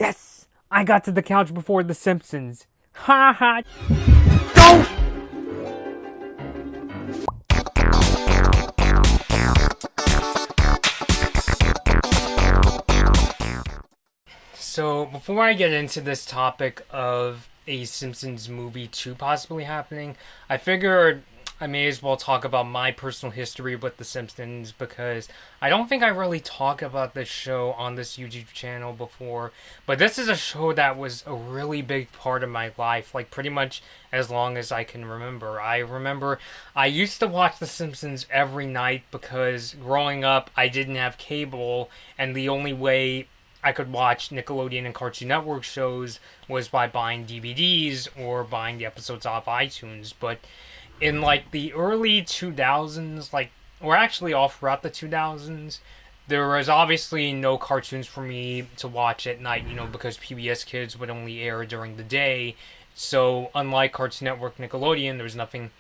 Yes! I got to the couch before The Simpsons. Ha ha! Don't! So, before I get into this topic of a Simpsons movie 2 possibly happening, I figured I may as well talk about my personal history with The Simpsons because I don't think I really talked about this show on this YouTube channel before. But this is a show that was a really big part of my life, like pretty much as long as I can remember. I remember I used to watch The Simpsons every night because growing up I didn't have cable, and the only way I could watch Nickelodeon and Cartoon Network shows was by buying DVDs or buying the episodes off iTunes. But in like the early 2000s, like, or actually all throughout the 2000s, there was obviously no cartoons for me to watch at night, because PBS Kids would only air during the day. So unlike Cartoon Network, Nickelodeon, there was nothing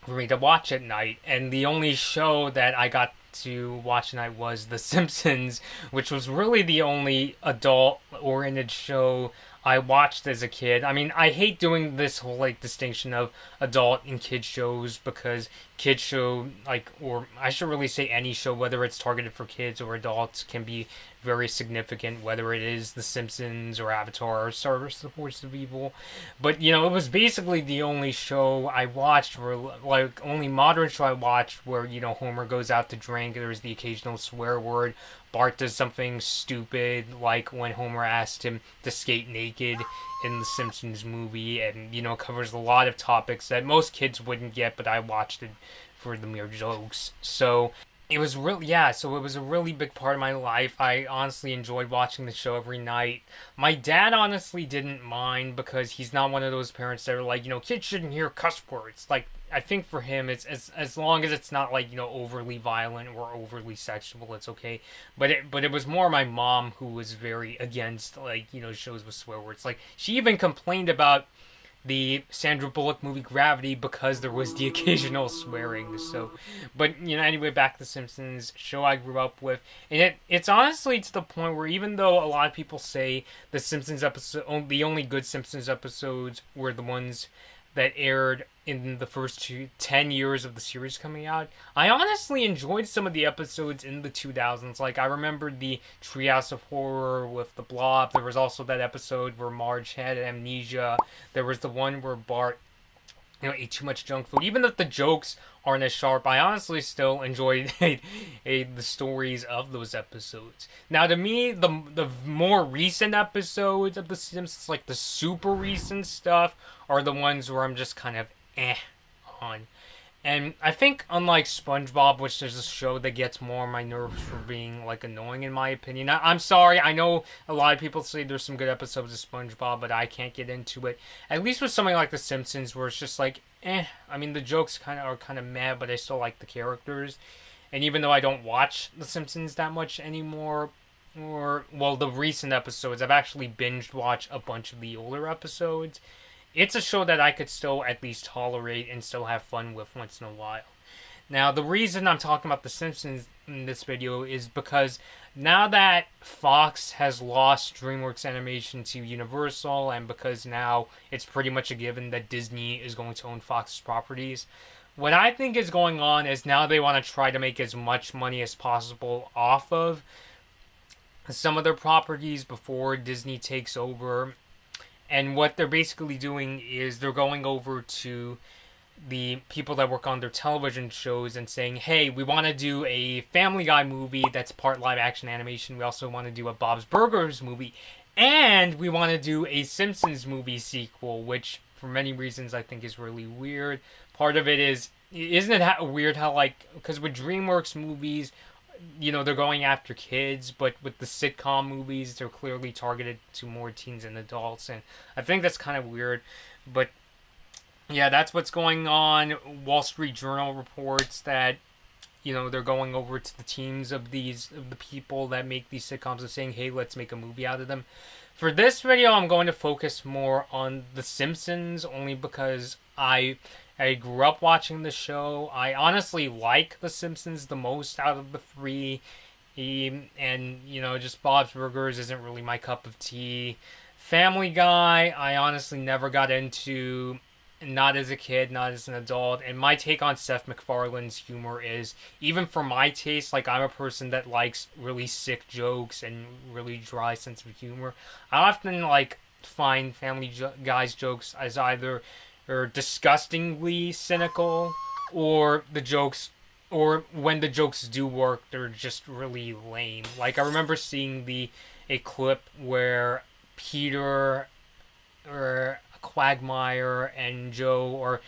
for me to watch at night. And the only show that I got to watch tonight was The Simpsons, which was really the only adult-oriented show I watched as a kid. I mean, I hate doing this whole, like, distinction of adult and kid shows because kids show, like, or I should really say any show, whether it's targeted for kids or adults, can be very significant, whether it is The Simpsons or Avatar or Star Wars: The Force of Evil. But, it was basically the only show I watched, where, like, only modern show I watched where, Homer goes out to drink, there's the occasional swear word, Bart does something stupid, like when Homer asked him to skate naked in the Simpsons movie, and, covers a lot of topics that most kids wouldn't get, but I watched it for the mere jokes. So it was really, so it was a really big part of my life. I honestly enjoyed watching the show every night. My dad honestly didn't mind because he's not one of those parents that are like, kids shouldn't hear cuss words. Like, I think for him, it's as long as it's not like, overly violent or overly sexual, it's okay. But it was more my mom who was very against, like, shows with swear words. Like, she even complained about the Sandra Bullock movie Gravity because there was the occasional swearing. So, but anyway, back to The Simpsons, show I grew up with, and it's honestly to the point where even though a lot of people say the Simpsons episode, the only good Simpsons episodes were the ones that aired in the first 10 years of the series coming out, I honestly enjoyed some of the episodes in the 2000s. Like, I remember the Treehouse of Horror with the Blob. There was also that episode where Marge had amnesia. There was the one where Bart ate too much junk food. Even if the jokes aren't as sharp, I honestly still enjoyed the stories of those episodes. Now, to me, the more recent episodes of The Simpsons, like the super recent stuff, are the ones where I'm just kind of on. And I think unlike SpongeBob, which is a show that gets more on my nerves for being, like, annoying in my opinion. I'm sorry, I know a lot of people say there's some good episodes of SpongeBob, but I can't get into it. At least with something like The Simpsons, where it's just like, I mean, the jokes are kind of mad, but I still like the characters. And even though I don't watch The Simpsons that much anymore, the recent episodes, I've actually binged watched a bunch of the older episodes. It's a show that I could still at least tolerate and still have fun with once in a while. Now, the reason I'm talking about The Simpsons in this video is because now that Fox has lost DreamWorks Animation to Universal, and because now it's pretty much a given that Disney is going to own Fox's properties, what I think is going on is now they want to try to make as much money as possible off of some of their properties before Disney takes over. And what they're basically doing is they're going over to the people that work on their television shows and saying, hey, we want to do a Family Guy movie that's part live action animation. We also want to do a Bob's Burgers movie. And we want to do a Simpsons movie sequel, which for many reasons I think is really weird. Part of it is, isn't it weird how, like, because with DreamWorks movies, they're going after kids, but with the sitcom movies, they're clearly targeted to more teens and adults, and I think that's kind of weird, but yeah, that's what's going on. Wall Street Journal reports that, they're going over to the teams of the people that make these sitcoms and saying, hey, let's make a movie out of them. For this video, I'm going to focus more on The Simpsons, only because I grew up watching the show. I honestly like The Simpsons the most out of the three, And just Bob's Burgers isn't really my cup of tea. Family Guy, I honestly never got into, not as a kid, not as an adult. And my take on Seth MacFarlane's humor is, even for my taste, like I'm a person that likes really sick jokes and really dry sense of humor. I often like find Guy's jokes as either or disgustingly cynical, or the jokes or when the jokes do work, they're just really lame. Like I remember seeing the a clip where Peter or Quagmire and Joe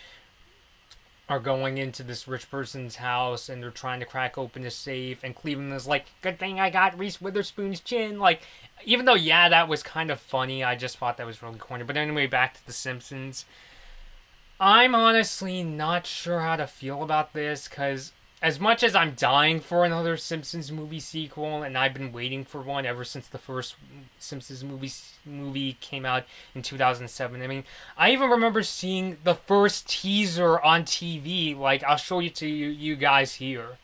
are going into this rich person's house and they're trying to crack open a safe, and Cleveland is like, "Good thing I got Reese Witherspoon's chin." Like, even though yeah, that was kind of funny, I just thought that was really corny. But anyway, back to The Simpsons. I'm honestly not sure how to feel about this because, as much as I'm dying for another Simpsons movie sequel, and I've been waiting for one ever since the first Simpsons movie came out in 2007. I mean, I even remember seeing the first teaser on TV. Like, I'll show you to you guys here.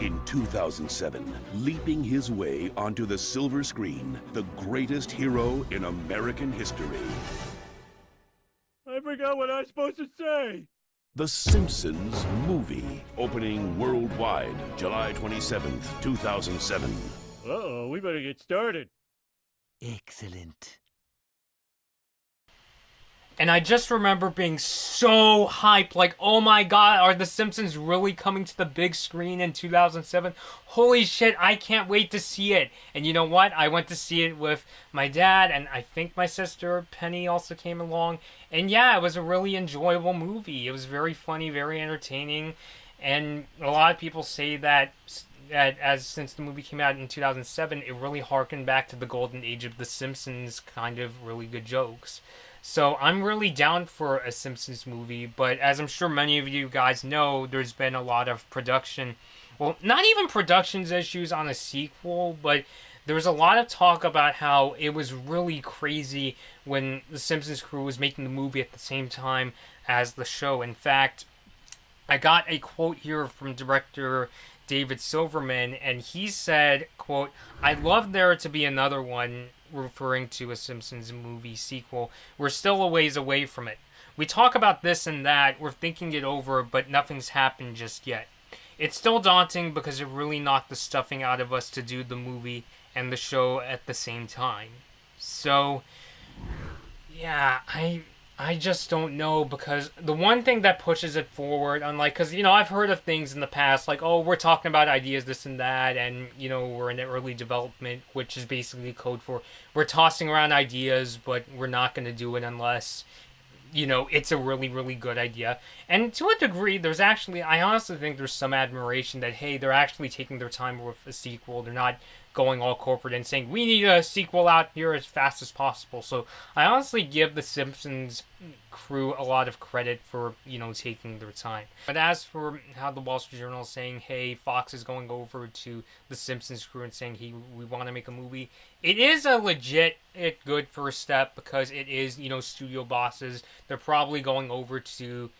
In 2007, leaping his way onto the silver screen, the greatest hero in American history. I forgot what I was supposed to say. The Simpsons Movie, opening worldwide July 27th, 2007. Uh-oh, we better get started. Excellent. And I just remember being so hyped, like, oh my god, are The Simpsons really coming to the big screen in 2007? Holy shit, I can't wait to see it. And you know what? I went to see it with my dad, and I think my sister Penny also came along. And yeah, it was a really enjoyable movie. It was very funny, very entertaining. And a lot of people say that as since the movie came out in 2007, it really harkened back to the golden age of The Simpsons, kind of really good jokes. So I'm really down for a Simpsons movie, but as I'm sure many of you guys know, there's been a lot of production, well, not even productions issues on a sequel, but there was a lot of talk about how it was really crazy when the Simpsons crew was making the movie at the same time as the show. In fact, I got a quote here from director David Silverman, and he said, quote, "I'd love there to be another one," referring to a Simpsons movie sequel. "We're still a ways away from it. We talk about this and that, we're thinking it over, but nothing's happened just yet. It's still daunting because it really knocked the stuffing out of us to do the movie and the show at the same time." So, yeah, I just don't know, because the one thing that pushes it forward, unlike, because, I've heard of things in the past, like, oh, we're talking about ideas, this and that, and, we're in early development, which is basically code for we're tossing around ideas, but we're not going to do it unless, it's a really, really good idea. And to a degree, I honestly think there's some admiration that, hey, they're actually taking their time with a sequel. They're not going all corporate and saying, we need a sequel out here as fast as possible. So I honestly give the Simpsons crew a lot of credit for, taking their time. But as for how the Wall Street Journal is saying, hey, Fox is going over to the Simpsons crew and saying, hey, we want to make a movie, it is a legit good first step, because it is, studio bosses. They're probably going over to,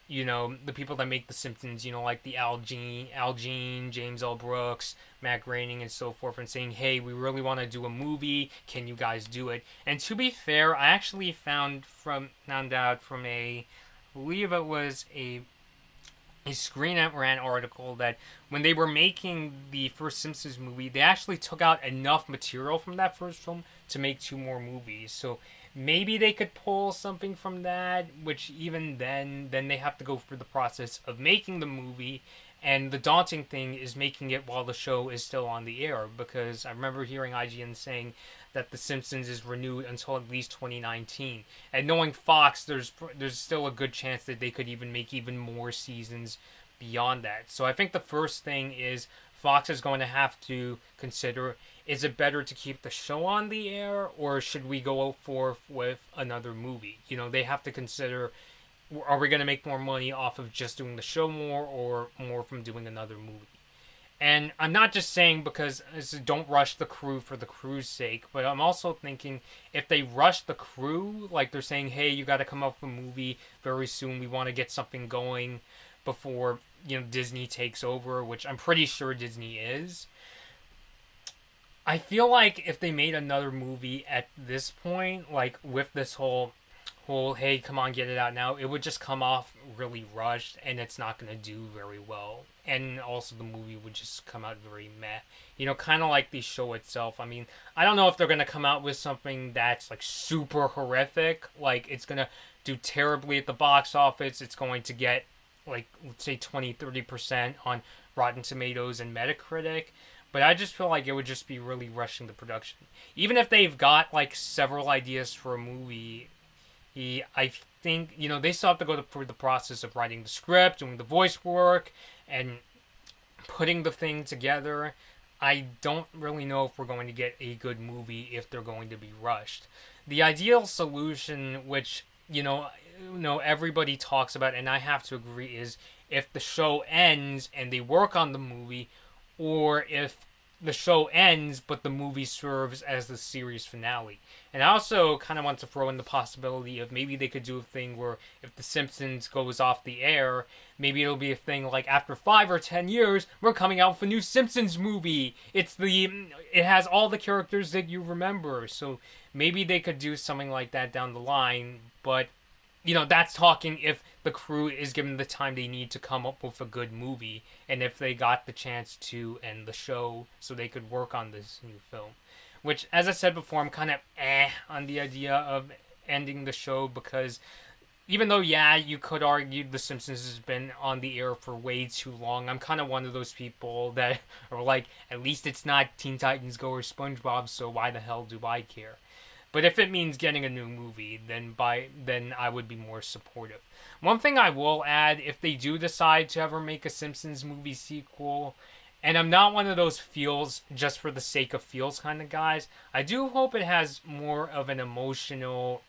the people that make The Simpsons, like the Al Jean, James L. Brooks, Matt Groening, and so forth, and saying, hey, we really want to do a movie. Can you guys do it? And to be fair, I actually found out from I believe it was a Screen Rant article, that when they were making the first Simpsons movie, they actually took out enough material from that first film to make 2 more movies. So maybe they could pull something from that, which even then they have to go through the process of making the movie. And the daunting thing is making it while the show is still on the air, because I remember hearing IGN saying that The Simpsons is renewed until at least 2019. And knowing Fox, there's still a good chance that they could even make even more seasons beyond that. So I think the first thing is Fox is going to have to consider, is it better to keep the show on the air, or should we go forth with another movie? They have to consider, are we going to make more money off of just doing the show more, or more from doing another movie? And I'm not just saying because don't rush the crew for the crew's sake, but I'm also thinking, if they rush the crew, like they're saying, hey, you got to come up with a movie very soon, we want to get something going before Disney takes over, which I'm pretty sure Disney is. I feel like if they made another movie at this point, like with this whole hey, come on, get it out now, it would just come off really rushed, and it's not going to do very well. And also the movie would just come out very meh. Kind of like the show itself. I mean, I don't know if they're going to come out with something that's like super horrific, like it's going to do terribly at the box office. It's going to get like, let's say 20-30% on Rotten Tomatoes and Metacritic. But I just feel like it would just be really rushing the production. Even if they've got like several ideas for a movie, I think they still have to go through the process of writing the script, doing the voice work, and putting the thing together. I don't really know if we're going to get a good movie if they're going to be rushed. The ideal solution, which everybody talks about, and I have to agree, is if the show ends and they work on the movie, or if the show ends but the movie serves as the series finale. And I also kind of want to throw in the possibility of maybe they could do a thing where if The Simpsons goes off the air, maybe it'll be a thing like after 5 or 10 years, we're coming out with a new Simpsons movie. It has all the characters that you remember. So maybe they could do something like that down the line, but that's talking if the crew is given the time they need to come up with a good movie, and if they got the chance to end the show so they could work on this new film. Which, as I said before, I'm kind of on the idea of ending the show, because even though, you could argue The Simpsons has been on the air for way too long, I'm kind of one of those people that are like, at least it's not Teen Titans Go or SpongeBob, so why the hell do I care? But if it means getting a new movie, then I would be more supportive. One thing I will add, if they do decide to ever make a Simpsons movie sequel, and I'm not one of those feels just for the sake of feels kind of guys, I do hope it has more of an emotional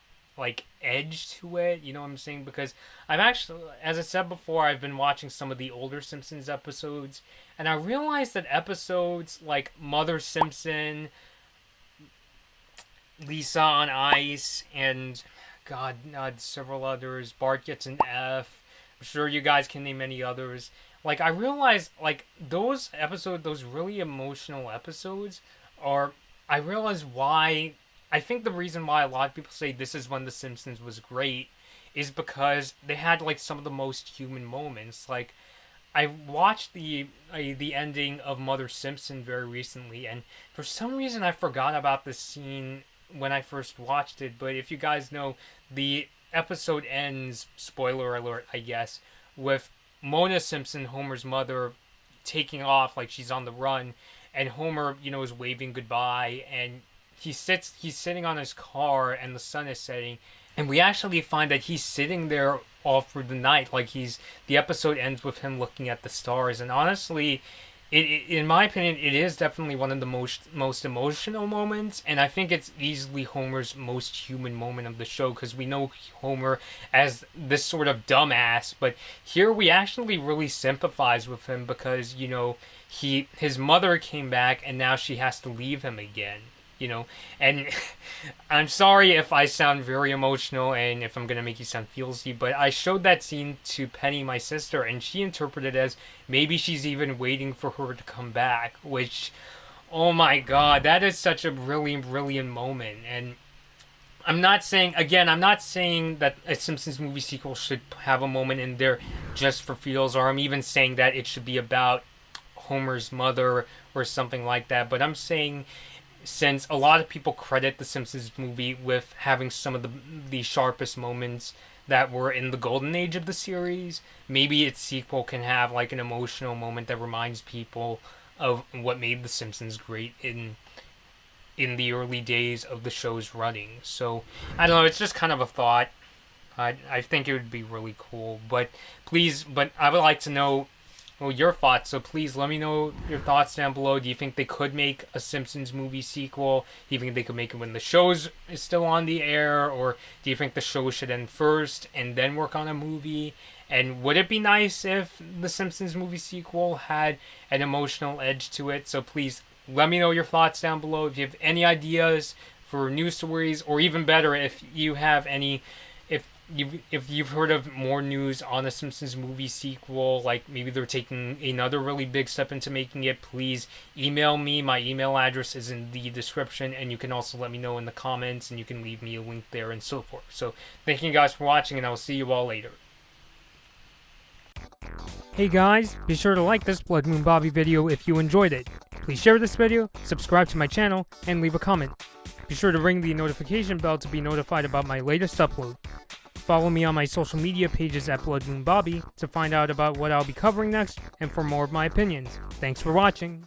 edge to it, you know what I'm saying? Because I've actually, as I said before, I've been watching some of the older Simpsons episodes, and I realized that episodes like Mother Simpson, Lisa on Ice, and God, several others. Bart gets an F. I'm sure you guys can name many others. I realized, those episodes, those really emotional episodes, I realized why. I think the reason why a lot of people say this is when The Simpsons was great is because they had, some of the most human moments. I watched the ending of Mother Simpson very recently, and for some reason I forgot about this scene when I first watched it, but if you guys know, the episode ends, spoiler alert, I guess, with Mona Simpson, Homer's mother, taking off like she's on the run, and Homer, is waving goodbye, and he's sitting on his car, and the sun is setting, and we actually find that he's sitting there all through the night, the episode ends with him looking at the stars, and honestly, in my opinion, it is definitely one of the most emotional moments, and I think it's easily Homer's most human moment of the show, because we know Homer as this sort of dumbass, but here we actually really sympathize with him because, his mother came back, and now she has to leave him again. And I'm sorry if I sound very emotional and if I'm going to make you sound feelsy, but I showed that scene to Penny, my sister, and she interpreted it as maybe she's even waiting for her to come back, which, oh my god, that is such a really brilliant moment. And I'm not saying that a Simpsons movie sequel should have a moment in there just for feels, or I'm even saying that it should be about Homer's mother or something like that, but I'm saying, since a lot of people credit the Simpsons movie with having some of the sharpest moments that were in the golden age of the series, maybe its sequel can have an emotional moment that reminds people of what made the Simpsons great in the early days of the show's running. So I don't know, it's just kind of a thought. I think it would be really cool, but I would like to know your thoughts, so please let me know your thoughts down below. Do you think they could make a Simpsons movie sequel? Do you think they could make it when the show is still on the air? Or do you think the show should end first and then work on a movie? And would it be nice if the Simpsons movie sequel had an emotional edge to it? So please let me know your thoughts down below. If you have any ideas for news stories, or even better, if you have any if you've heard of more news on a Simpsons movie sequel, like maybe they're taking another really big step into making it, please email me. My email address is in the description, and you can also let me know in the comments, and you can leave me a link there and so forth. So thank you guys for watching, and I will see you all later. Hey guys, be sure to like this Blood Moon Bobby video if you enjoyed it. Please share this video, subscribe to my channel, and leave a comment. Be sure to ring the notification bell to be notified about my latest upload. Follow me on my social media pages at Blood Moon Bobby to find out about what I'll be covering next and for more of my opinions. Thanks for watching.